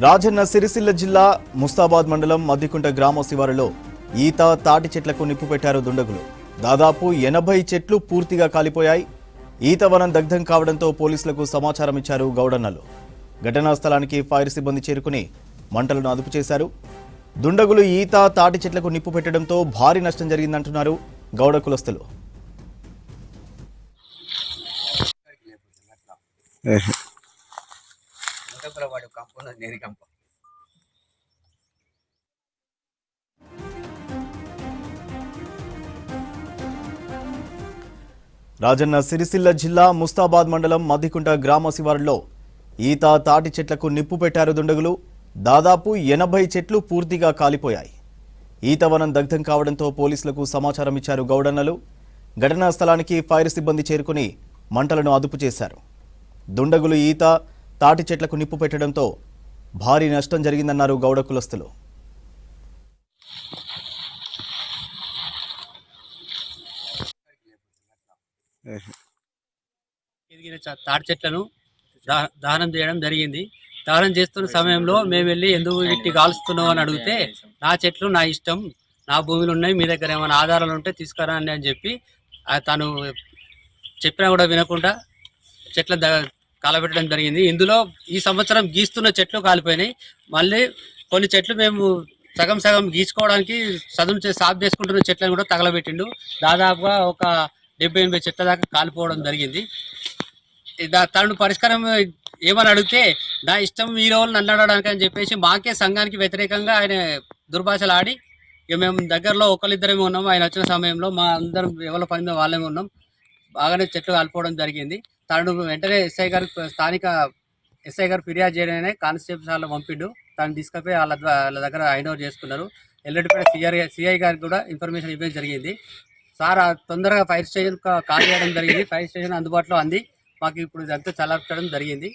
రాజన్న సిరిసిల్ల జిల్లా ముస్తాబాద్ మండలం మద్దికుంట గ్రామ శివారులో ఈత తాటి చెట్లకు నిప్పు పెట్టారు దుండగులు. దాదాపు 80 చెట్లు పూర్తిగా కాలిపోయాయి. ఈత వనం దగ్ధం కావడంతో పోలీసులకు సమాచారం ఇచ్చారు గౌడన్నలు. ఘటనా స్థలానికి ఫైర్ సిబ్బంది చేరుకుని మంటలను అదుపు చేశారు. దుండగులు ఈత తాటి చెట్లకు నిప్పు పెట్టడంతో భారీ నష్టం జరిగిందంటున్నారు గౌడ కులస్తులు. రాజన్న సిరిసిల్ల జిల్లా ముస్తాబాద్ మండలం మద్దికుంట గ్రామ శివారులో ఈత తాటి చెట్లకు నిప్పు పెట్టారు దుండగులు. దాదాపు 80 చెట్లు పూర్తిగా కాలిపోయాయి. ఈత వనం దగ్ధం కావడంతో పోలీసులకు సమాచారం ఇచ్చారు గౌడన్నలు. ఘటనా స్థలానికి ఫైర్ సిబ్బంది చేరుకుని మంటలను అదుపు చేశారు. దుండగులు ఈత తాటి చెట్లకు నిప్పు పెట్టడంతో భారీ నష్టం జరిగిందన్నారు గౌడ కులస్తులు. ఎదిగిన తాటి చెట్లను దహనం చేయడం జరిగింది. దహనం చేస్తున్న సమయంలో మేము వెళ్ళి ఎందుకు ఇట్టి కాలుస్తున్నావు అని అడిగితే, నా చెట్లు నా ఇష్టం, నా భూములు ఉన్నాయి, మీ దగ్గర ఏమైనా ఆధారాలు ఉంటే తీసుకురండి అని చెప్పి తను చెప్పినా కూడా వినకుండా చెట్ల కాలబెట్టడం జరిగింది. ఇందులో ఈ సంవత్సరం గీస్తున్న చెట్లు కాలిపోయినాయి. మళ్ళీ కొన్ని చెట్లు మేము సగం సగం గీసుకోవడానికి సాఫ్ చేసుకుంటున్న చెట్లను కూడా తగలబెట్టిండు. దాదాపుగా ఒక 70-80 చెట్ల దాకా కాలిపోవడం జరిగింది. తను పరిష్కారం ఏమని అడిగితే, నా ఇష్టం ఈ రోజు నన్ను అడగడానికి అని చెప్పేసి మాకే సంఘానికి వ్యతిరేకంగా ఆయన దుర్భాషలు ఆడి, ఇక మేము దగ్గరలో ఒకరిద్దరేమో ఉన్నాము. ఆయన వచ్చిన సమయంలో మా అందరం ఎవరి పని మీద వాళ్ళమే ఉన్నాం. బాగానే చెట్లు కాలిపోవడం జరిగింది. తను వెంటనే స్థానిక ఎస్ఐ గారు ఫిర్యాదు చేయడమే కానిస్టేబుల్ సార్లు పంపిండు. తను తీసుకుపోయి వాళ్ళ దగ్గర హ్యాండ్ ఓవర్ చేసుకున్నారు. ఎల్లడిపేట సిఐ గారికి కూడా ఇన్ఫర్మేషన్ ఇవ్వడం జరిగింది. సార్ తొందరగా ఫైర్ స్టేషన్ కాల్ చేయడం జరిగింది. ఫైర్ స్టేషన్ అందుబాటులో అంది. మాకు ఇప్పుడు ఇదంతా చల్లార్చడం జరిగింది.